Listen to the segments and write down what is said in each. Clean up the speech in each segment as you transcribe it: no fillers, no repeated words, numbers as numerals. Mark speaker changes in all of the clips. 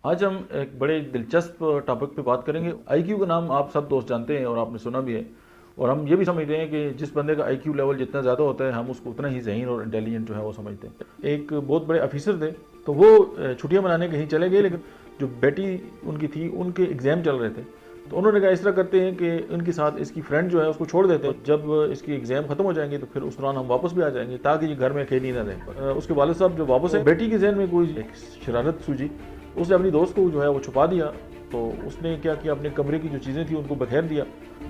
Speaker 1: آج ہم ایک بڑے دلچسپ ٹاپک پہ بات کریں گے۔ آئی کیو کا نام آپ سب دوست جانتے ہیں اور آپ نے سنا بھی ہے، اور ہم یہ بھی سمجھتے ہیں کہ جس بندے کا آئی کیو لیول جتنا زیادہ ہوتا ہے ہم اس کو اتنا ہی ذہین اور انٹیلیجنٹ جو ہے وہ سمجھتے ہیں۔ ایک بہت بڑے آفیسر تھے، تو وہ چھٹیاں منانے کہیں چلے گئے، لیکن جو بیٹی ان کی تھی ان کے ایگزام چل رہے تھے، تو انہوں نے کہا اس طرح کرتے ہیں کہ ان کے ساتھ اس کی فرینڈ جو ہے اس کو چھوڑ دیتے ہیں، جب اس کی ایگزام ختم ہو جائیں گے تو پھر اس دوران ہم واپس بھی آ جائیں گے تاکہ یہ گھر میں اکیلی نہ رہے۔ اس کے والد صاحب جو واپس ہیں، بیٹی کے ذہن میں کوئی ایک شرارت سوجی، اس نے اپنی دوست کو جو ہے وہ چھپا دیا۔ تو اس نے کیا کیا، اپنے کمرے کی جو چیزیں تھیں ان کو بکھیر دیا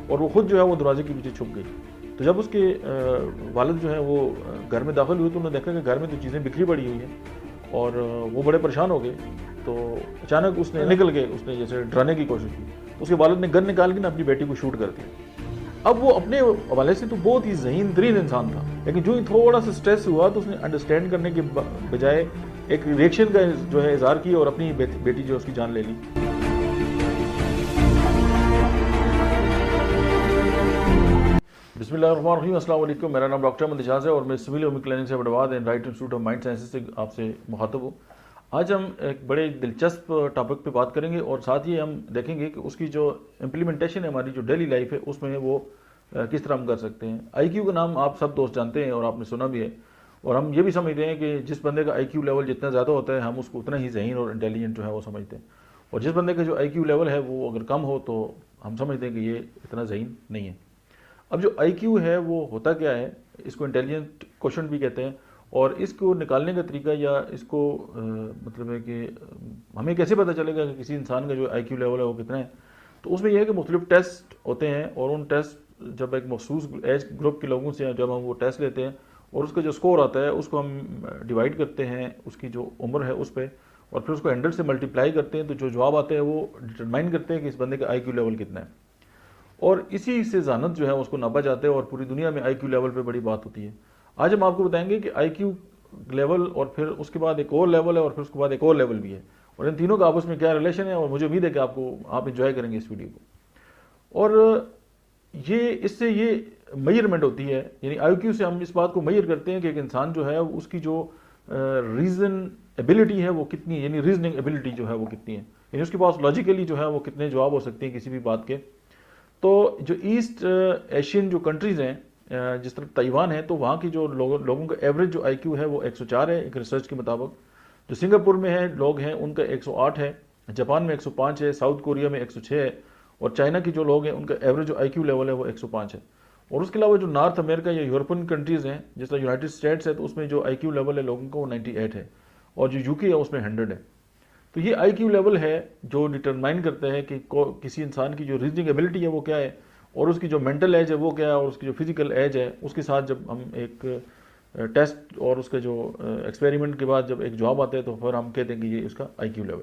Speaker 1: اور وہ خود جو ہے وہ دروازے کے پیچھے چھپ گئی۔ تو جب اس کے والد جو ہیں وہ گھر میں داخل ہوئے تو انہوں نے دیکھا کہ گھر میں تو چیزیں بکھری پڑی ہوئی ہیں اور وہ بڑے پریشان ہو گئے۔ تو اچانک اس نے نکل کے اس نے جیسے ڈرانے کی کوشش کی، تو اس کے والد نے گن نکال کے نا اپنی بیٹی کو شوٹ کر دیا۔ اب وہ اپنے حوالے سے تو بہت ہی ذہین ترین انسان تھا، لیکن جو ہی تھوڑا سا سٹریس ہوا تو اس نے انڈرسٹینڈ کرنے کے بجائے ایک ریئیکشن کا جو ہے اظہار کیا اور اپنی بیٹی جو اس کی جان لے لی۔ بسم اللہ الرحمن الرحیم، السلام علیکم۔ میرا نام ڈاکٹر احمد اعجاز ہے اور میں سول اومی کلینک سے Ahmedabad and right institute of mind sciences سے آپ سے مخاطب ہوں۔ آج ہم ایک بڑے دلچسپ ٹاپک پہ بات کریں گے اور ساتھ ہی ہم دیکھیں گے کہ اس کی جو امپلیمنٹیشن ہے، ہماری جو ڈیلی لائف ہے، اس میں وہ کس طرح ہم کر سکتے ہیں۔ آئی کیو کا نام آپ سب دوست جانتے ہیں اور آپ نے سنا بھی ہے، اور ہم یہ بھی سمجھتے ہیں کہ جس بندے کا آئی کیو لیول جتنا زیادہ ہوتا ہے ہم اس کو اتنا ہی ذہین اور انٹیلیجنٹ جو ہے وہ سمجھتے ہیں، اور جس بندے کا جو آئی کیو لیول ہے وہ اگر کم ہو تو ہم سمجھتے ہیں کہ یہ اتنا ذہین نہیں ہے۔ اب جو آئی کیو ہے وہ ہوتا کیا ہے، اس کو انٹیلیجنٹ کوشنٹ بھی کہتے ہیں، اور اس کو نکالنے کا طریقہ یا اس کو مطلب ہے کہ ہمیں کیسے پتہ چلے گا کہ کسی انسان کا جو آئی کیو لیول ہے وہ کتنا ہے۔ تو اس میں یہ ہے کہ مختلف ٹیسٹ ہوتے ہیں، اور ان ٹیسٹ جب ایک مخصوص ایج گروپ کے لوگوں سے جب ہم وہ ٹیسٹ لیتے ہیں اور اس کا جو سکور آتا ہے اس کو ہم ڈیوائڈ کرتے ہیں اس کی جو عمر ہے اس پہ، اور پھر اس کو 100 سے ملٹیپلائی کرتے ہیں، تو جو جواب آتے ہیں وہ ڈٹرمائن کرتے ہیں کہ اس بندے کا آئی کیو لیول کتنا ہے، اور اسی سے ذہانت جو ہے اس کو ناپا جاتا ہے، اور پوری دنیا میں آئی کیو لیول پہ بڑی بات ہوتی ہے۔ آج ہم آپ کو بتائیں گے کہ آئی کیو لیول اور پھر اس کے بعد ایک اور لیول ہے اور پھر اس کے بعد ایک اور لیول بھی ہے، اور ان تینوں کا آپس میں کیا ریلیشن ہے، اور مجھے امید ہے کہ آپ انجوائے کریں گے اس ویڈیو کو۔ اور اس سے یہ میجرمنٹ ہوتی ہے، یعنی آئی کیو سے ہم اس بات کو میجر کرتے ہیں کہ ایک انسان جو ہے اس کی جو ریزن ایبلٹی ہے وہ کتنی ہے، یعنی ریزننگ ایبلٹی جو ہے وہ کتنی ہے، یعنی اس کے پاس لاجیکلی جو ہے وہ کتنے جواب ہو سکتے ہیں کسی بھی بات کے۔ تو جو ایسٹ ایشین جو کنٹریز ہیں، جس طرح تائیوان ہے، تو وہاں کی جو لوگوں کا ایوریج جو آئی کیو ہے وہ 104 ہے ایک ریسرچ کے مطابق۔ جو سنگاپور میں ہے لوگ ہیں ان کا 108 ہے، جاپان میں 105 ہے، ساؤتھ کوریا میں 106 ہے، اور چائنا کی جو لوگ ہیں ان کا ایوریج جو آئی کیو لیول ہے وہ 105 ہے۔ اور اس کے علاوہ جو نارتھ امریکہ یا یورپین کنٹریز ہیں، جس طرح یونائٹڈ اسٹیٹس ہے، تو اس میں جو آئی کیو لیول ہے لوگوں کا وہ 98 ہے، اور جو یو کے ہے اس میں 100 ہے۔ تو یہ آئی کیو لیول ہے جو ڈٹرمائن کرتا ہے کہ کسی انسان کی جو ریزننگ ایبلٹی ہے وہ کیا ہے، اور اس کی جو مینٹل ایج ہے وہ کیا ہے، اور اس کی جو فزیکل ایج ہے اس کے ساتھ جب ہم ایک ٹیسٹ اور اس کا جو ایکسپیریمنٹ کے بعد جب ایک جواب آتا ہے تو پھر ہم کہتے ہیں کہ یہ اس کا آئی کیو لیول۔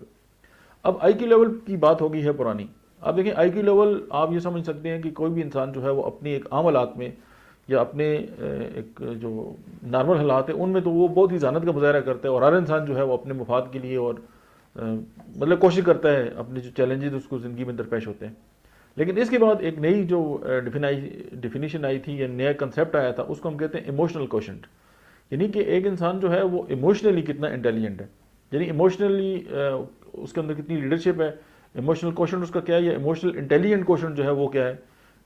Speaker 1: اب آئی کیو لیول کی بات ہوگی ہے پرانی۔ اب دیکھیں آئی کیو لیول آپ یہ سمجھ سکتے ہیں کہ کوئی بھی انسان جو ہے وہ اپنی ایک عام حالات میں یا اپنے ایک جو نارمل حالات ہیں ان میں تو وہ بہت ہی ذہانت کا مظاہرہ کرتا ہے، اور ہر انسان جو ہے وہ اپنے مفاد کے لیے اور مطلب کوشش کرتا ہے اپنے جو چیلنجز اس کو زندگی میں درپیش ہوتے ہیں۔ لیکن اس کے بعد ایک نئی جو ڈیفینیشن آئی تھی یا نیا کنسیپٹ آیا تھا، اس کو ہم کہتے ہیں ایموشنل کوشنٹ، یعنی کہ ایک انسان جو ہے وہ ایموشنلی کتنا انٹیلیجنٹ ہے، یعنی ایموشنلی اس کے اندر کتنی لیڈرشپ ہے۔ ایموشنل کوشنٹ اس کا کیا ہے، یا ایموشنل انٹیلیجنٹ کوشنٹ جو ہے وہ کیا ہے،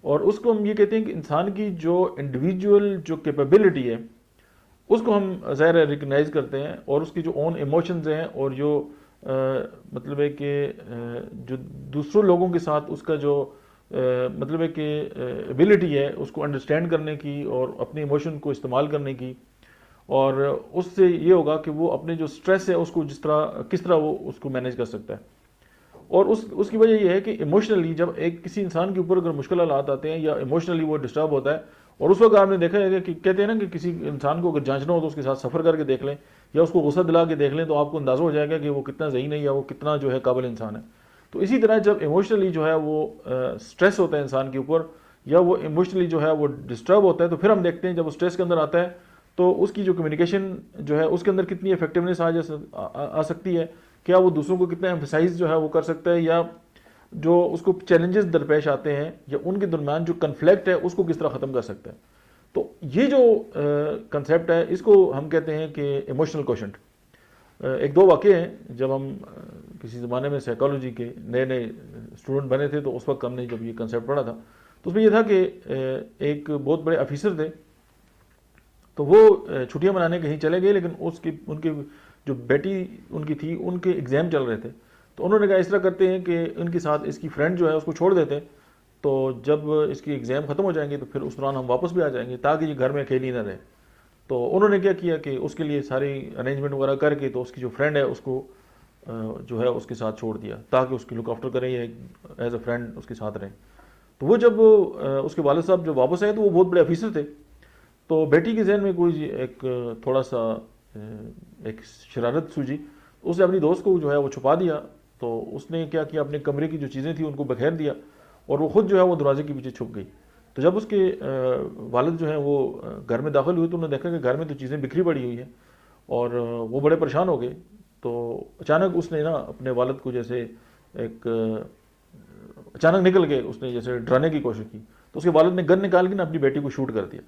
Speaker 1: اور اس کو ہم یہ کہتے ہیں کہ انسان کی جو انڈیویجول جو کیپیبلٹی ہے اس کو ہم ظاہر ریکگنائز کرتے ہیں، اور اس کی جو اون ایموشنز ہیں اور جو مطلب ہے کہ جو دوسروں لوگوں کے ساتھ اس کا جو مطلب ہے کہ ایبلٹی ہے اس کو انڈرسٹینڈ کرنے کی اور اپنے ایموشن کو استعمال کرنے کی، اور اس سے یہ ہوگا کہ وہ اپنے جو سٹریس ہے اس کو کس طرح وہ اس کو مینیج کر سکتا ہے۔ اور اس کی وجہ یہ ہے کہ ایموشنلی جب کسی انسان کے اوپر اگر مشکل حالات آتے ہیں یا ایموشنلی وہ ڈسٹرب ہوتا ہے، اور اس وقت آپ نے دیکھا ہے کہ کہتے ہیں نا کہ کسی انسان کو اگر جانچنا ہو تو اس کے ساتھ سفر کر کے دیکھ لیں یا اس کو غصہ دلا کے دیکھ لیں، تو آپ کو اندازہ ہو جائے گا کہ وہ کتنا ذہین ہے یا وہ کتنا جو ہے قابل انسان ہے۔ تو اسی طرح جب ایموشنلی جو ہے وہ سٹریس ہوتا ہے انسان کے اوپر، یا وہ ایموشنلی جو ہے وہ ڈسٹرب ہوتا ہے، تو پھر ہم دیکھتے ہیں جب وہ سٹریس کے اندر آتا ہے تو اس کی جو کمیونیکیشن جو ہے اس کے اندر کتنی افیکٹونیس آ سکتی ہے، کیا وہ دوسروں کو کتنا ایمفسائز جو ہے وہ کر سکتا ہے، یا جو اس کو چیلنجز درپیش آتے ہیں یا ان کے درمیان جو کنفلکٹ ہے اس کو کس طرح ختم کر سکتا ہے۔ تو یہ جو کنسیپٹ ہے اس کو ہم کہتے ہیں کہ ایموشنل کوشنٹ۔ ایک دو واقعے ہیں، جب ہم کسی زمانے میں سائیکالوجی کے نئے نئے اسٹوڈنٹ بنے تھے، تو اس وقت ہم نے جب یہ کنسیپٹ پڑھا تھا تو اس میں یہ تھا کہ ایک بہت بڑے آفیسر تھے، تو وہ چھٹیاں منانے کہیں چلے گئے، لیکن ان کی جو بیٹی ان کی تھی ان کے ایگزام چل رہے تھے، تو انہوں نے کہا اس طرح کرتے ہیں کہ ان کے ساتھ اس کی فرینڈ جو ہے اس کو چھوڑ دیتے، تو جب اس کی ایگزام ختم ہو جائیں گے تو پھر اس دوران ہم واپس بھی آ جائیں گے تاکہ یہ گھر میں اکیلی نہ رہے۔ تو انہوں نے کیا کیا کہ اس کے لیے ساری ارینجمنٹ وغیرہ کر کے تو اس کی جو فرینڈ ہے اس کو جو ہے اس کے ساتھ چھوڑ دیا تاکہ اس کی لک آفٹر کریں یا ایز اے فرینڈ اس کے ساتھ رہیں۔ تو وہ جب اس کے والد صاحب جب واپس آئے تو وہ بہت بڑے آفیسر تھے، تو بیٹی کے ذہن میں کوئی ایک تھوڑا سا ایک شرارت سوجی، اس نے اپنی دوست کو جو ہے وہ چھپا دیا، تو اس نے کیا کیا اپنے کمرے کی جو چیزیں تھیں ان کو بکھیر دیا اور وہ خود جو ہے وہ دروازے کے پیچھے چھپ گئی۔ تو جب اس کے والد جو ہیں وہ گھر میں داخل ہوئے تو انہوں نے دیکھا کہ گھر میں تو چیزیں بکھری پڑی ہوئی ہیں اور وہ بڑے پریشان ہو گئے۔ تو اچانک اس نے نا اپنے والد کو جیسے ایک اچانک نکل کے اس نے جیسے ڈرانے کی کوشش کی، تو اس کے والد نے گن نکال کے نا اپنی بیٹی کو شوٹ کر دیا۔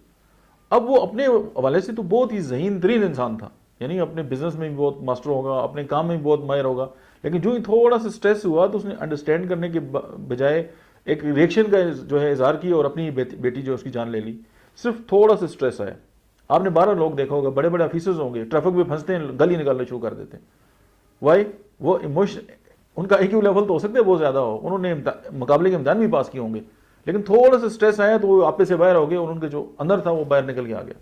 Speaker 1: اب وہ اپنے حوالے سے تو بہت ہی ذہین ترین انسان تھا، یعنی اپنے بزنس میں بھی بہت ماسٹر ہوگا، اپنے کام میں بھی بہت ماہر ہوگا، لیکن جو ہی تھوڑا سا سٹریس ہوا تو اس نے انڈرسٹینڈ کرنے کے بجائے ایک ریئیکشن کا جو ہے اظہار کیا اور اپنی بیٹی جو اس کی جان لے لی۔ صرف تھوڑا سا سٹریس آیا۔ آپ نے 12 لوگ دیکھا ہوگا، بڑے بڑے آفیسرز ہوں گے، ٹریفک میں پھنستے ہیں، گلی نکالنا شروع کر دیتے ہیں۔ وائی؟ وہ ایموشن، ان کا IQ لیول تو ہو سکتا ہے بہت زیادہ ہو، انہوں نے مقابلے کے امتحان بھی پاس کیے ہوں گے، لیکن تھوڑا سا سٹریس آیا تو وہ آپے سے باہر ہو گئے اور ان کے جو اندر تھا وہ باہر نکل کے آ گیا۔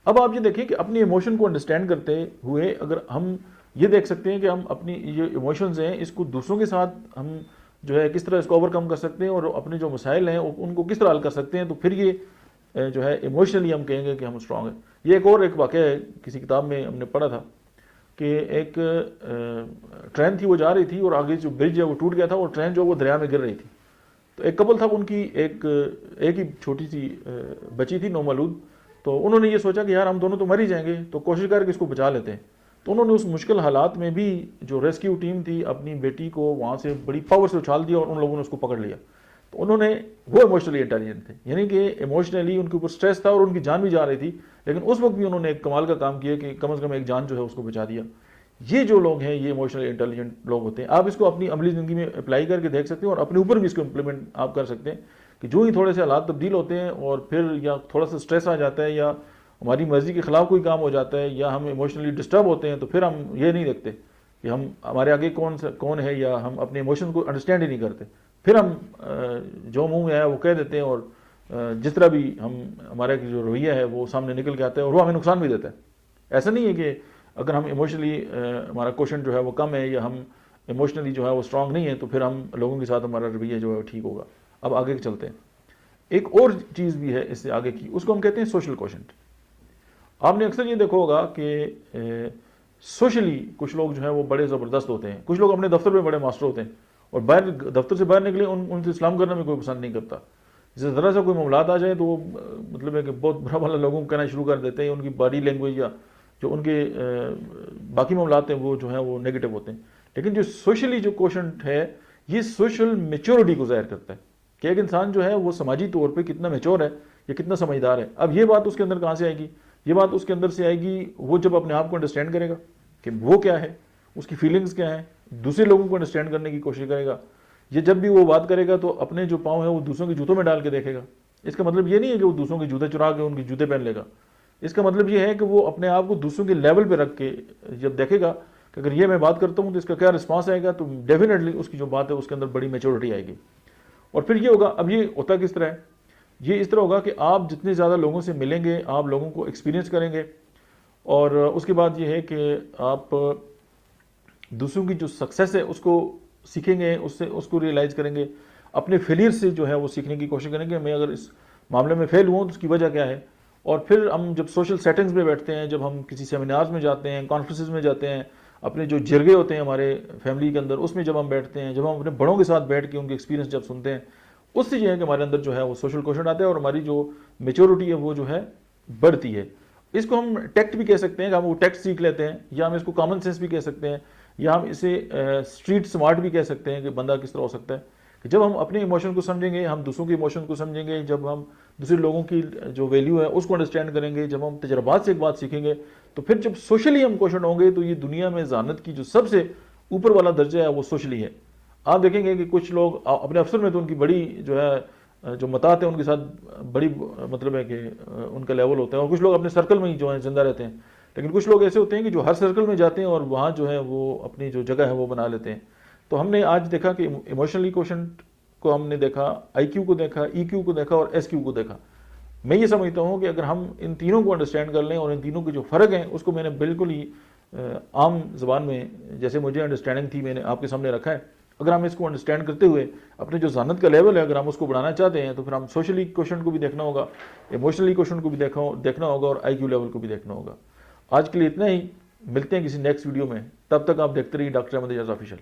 Speaker 1: اب آپ یہ دیکھیں کہ اپنی ایموشن کو انڈرسٹینڈ کرتے ہوئے اگر ہم یہ دیکھ سکتے ہیں کہ ہم اپنی یہ ایموشنز ہیں اس کو دوسروں کے ساتھ ہم جو ہے کس طرح اس کو اوور کم کر سکتے ہیں اور اپنے جو مسائل ہیں ان کو کس طرح حل کر سکتے ہیں، تو پھر یہ جو ہے ایموشنلی ہم کہیں گے کہ ہم اسٹرانگ ہیں۔ یہ ایک واقعہ ہے، کسی کتاب میں ہم نے پڑھا تھا کہ ایک ٹرین تھی، وہ جا رہی تھی اور آگے جو برج ہے وہ ٹوٹ گیا تھا اور ٹرین جو وہ دریا میں گر رہی تھی۔ تو ایک کپل تھا، ان کی ایک ہی چھوٹی سی بچی تھی نومولود، تو انہوں نے یہ سوچا کہ یار ہم دونوں تو مر ہی جائیں گے، تو کوشش کر کے اس کو بچا لیتے ہیں۔ تو انہوں نے اس مشکل حالات میں بھی جو ریسکیو ٹیم تھی اپنی بیٹی کو وہاں سے بڑی پاور سے اچھال دیا اور ان لوگوں نے اس کو پکڑ لیا۔ تو انہوں نے وہ ایموشنلی انٹیلیجنٹ تھے، یعنی کہ ایموشنلی ان کے اوپر سٹریس تھا اور ان کی جان بھی جا رہی تھی، لیکن اس وقت بھی انہوں نے ایک کمال کا کام کیا کہ کم از کم ایک جان جو ہے اس کو بچا دیا۔ یہ جو لوگ ہیں یہ ایموشنلی انٹیلیجنٹ لوگ ہوتے ہیں۔ آپ اس کو اپنی عملی زندگی میں اپلائی کر کے دیکھ سکتے ہیں اور اپنے اوپر بھی اس کو امپلیمنٹ آپ کر سکتے ہیں کہ جو ہی تھوڑے سے حالات تبدیل ہوتے ہیں اور پھر یا تھوڑا سا سٹریس آ جاتا ہے یا ہماری مرضی کے خلاف کوئی کام ہو جاتا ہے یا ہم ایموشنلی ڈسٹرب ہوتے ہیں، تو پھر ہم یہ نہیں دیکھتے کہ ہمارے آگے کون ہے، یا ہم اپنے ایموشن کو انڈرسٹینڈ ہی نہیں کرتے، پھر ہم جو منہ میں آیا وہ کہہ دیتے ہیں اور جس طرح بھی ہمارا جو رویہ ہے وہ سامنے نکل کے آتا ہے اور وہ ہمیں نقصان بھی دیتا ہے۔ ایسا نہیں ہے کہ اگر ہم ایموشنلی ہمارا کوشن جو ہے وہ کم ہے یا ہم ایموشنلی جو ہے وہ اسٹرانگ نہیں ہے تو پھر ہم لوگوں کے ساتھ ہمارا رویہ جو ہے وہ ٹھیک ہوگا۔ اب آگے چلتے ہیں، ایک اور چیز بھی ہے اس سے آگے کی، اس کو ہم کہتے ہیں سوشل کوشنٹ۔ آپ نے اکثر یہ دیکھا ہوگا کہ سوشلی کچھ لوگ جو ہیں وہ بڑے زبردست ہوتے ہیں، کچھ لوگ اپنے دفتر میں بڑے ماسٹر ہوتے ہیں اور دفتر سے باہر نکلے ان سے اسلام کرنا میں کوئی پسند نہیں کرتا۔ جس ذرا سا کوئی معاملات آ جائے تو وہ مطلب ہے کہ بہت برا بھلا لوگوں کو کہنا شروع کر دیتے ہیں، ان کی باڈی لینگویج یا جو ان کے باقی معاملات ہیں وہ جو ہیں وہ نیگیٹو ہوتے ہیں۔ لیکن جو سوشلی جو کوشنٹ ہے یہ سوشل میچورٹی کو ظاہر کرتا ہے کہ ایک انسان جو ہے وہ سماجی طور پہ کتنا میچور ہے یا کتنا سمجھدار ہے۔ اب یہ بات اس کے اندر کہاں سے آئے گی؟ یہ بات اس کے اندر سے آئے گی وہ جب اپنے آپ کو انڈرسٹینڈ کرے گا کہ وہ کیا ہے، اس کی فیلنگز کیا ہیں، دوسرے لوگوں کو انڈرسٹینڈ کرنے کی کوشش کرے گا۔ یہ جب بھی وہ بات کرے گا تو اپنے جو پاؤں ہیں وہ دوسروں کے جوتوں میں ڈال کے دیکھے گا۔ اس کا مطلب یہ نہیں ہے کہ وہ دوسروں کے جوتے چرا کے ان کے جوتے پہن لے گا، اس کا مطلب یہ ہے کہ وہ اپنے آپ کو دوسروں کے لیول پہ رکھ کے جب دیکھے گا کہ اگر یہ میں بات کرتا ہوں تو اس کا کیا رسپانس آئے گا، تو ڈیفینیٹلی اس کی جو بات ہے اس کے اندر بڑی میچورٹی آئے گی۔ اور پھر یہ ہوگا، اب یہ ہوتا کس طرح ہے؟ یہ اس طرح ہوگا کہ آپ جتنے زیادہ لوگوں سے ملیں گے آپ لوگوں کو ایکسپیرینس کریں گے، اور اس کے بعد یہ ہے کہ آپ دوسروں کی جو سکسیس ہے اس کو سیکھیں گے، اس کو ریئلائز کریں گے، اپنے فیلئر سے جو ہے وہ سیکھنے کی کوشش کریں گے میں اگر اس معاملے میں فیل ہوں تو اس کی وجہ کیا ہے۔ اور پھر ہم جب سوشل سیٹنگز میں بیٹھتے ہیں، جب ہم کسی سیمینارز میں جاتے ہیں، کانفرنسز میں جاتے ہیں، اپنے جو جرگے ہوتے ہیں ہمارے فیملی کے اندر اس میں جب ہم بیٹھتے ہیں، جب ہم اپنے بڑوں کے ساتھ بیٹھ کے ان کے ایکسپیرینس جب سنتے ہیں، اس سے یہ ہے کہ ہمارے اندر جو ہے وہ سوشل کوشنٹ آتا ہے اور ہماری جو میچورٹی ہے وہ جو ہے بڑھتی ہے۔ اس کو ہم ٹیکٹ بھی کہہ سکتے ہیں کہ ہم وہ ٹیکٹ سیکھ لیتے ہیں، یا ہم اس کو کامن سینس بھی کہہ سکتے ہیں، یا ہم اسے اسٹریٹ سمارٹ بھی کہہ سکتے ہیں کہ بندہ کس طرح ہو سکتا ہے کہ جب ہم اپنے ایموشن کو سمجھیں گے، ہم دوسروں کے ایموشن کو سمجھیں گے، جب ہم دوسرے لوگوں کی جو ویلیو ہے اس کو انڈرسٹینڈ کریں گے، جب ہم تجربات سے ایک بات سیکھیں گے، تو پھر جب سوشلی ہم کوشن ہوں گے تو یہ دنیا میں ذہانت کی جو سب سے اوپر والا درجہ ہے وہ سوشلی ہے. آپ دیکھیں گے کہ کچھ لوگ اپنے افسر میں تو ان کی بڑی جو ہے جو متاعت ہے ان کے ساتھ بڑی مطلب ہے کہ ان کا لیول ہوتا ہے, اور کچھ لوگ اپنے سرکل میں ہی جو ہے زندہ رہتے ہیں. لیکن کچھ لوگ ایسے ہوتے ہیں کہ جو ہر سرکل میں جاتے ہیں اور وہاں جو ہے وہ اپنی جو جگہ ہے وہ بنا لیتے ہیں. تو ہم نے آج دیکھا کہ ایموشنلی کوشنٹ کو ہم نے دیکھا, آئی کیو کو دیکھا, ای کیو کو دیکھا اور ایس کیو کو دیکھا. میں یہ سمجھتا ہوں کہ اگر ہم ان تینوں کو انڈرسٹینڈ کر لیں اور ان تینوں کے جو فرق ہیں اس کو میں نے بالکل ہی عام زبان میں جیسے مجھے انڈرسٹینڈنگ تھی میں نے آپ کے سامنے رکھا ہے. اگر ہم اس کو انڈرسٹینڈ کرتے ہوئے اپنے جو ذہانت کا لیول ہے اگر ہم اس کو بڑھانا چاہتے ہیں تو پھر ہم سوشلی کوشنٹ کو بھی دیکھنا ہوگا, ایموشنلی کوشنٹ کو بھی دیکھنا ہوگا اور آئی کیو لیول کو بھی دیکھنا ہوگا. آج کے لیے اتنا ہی, ملتے ہیں کسی نیکسٹ ویڈیو میں. تب تک آپ دیکھتے رہیے ڈاکٹر احمد اعجاز آفیشیل.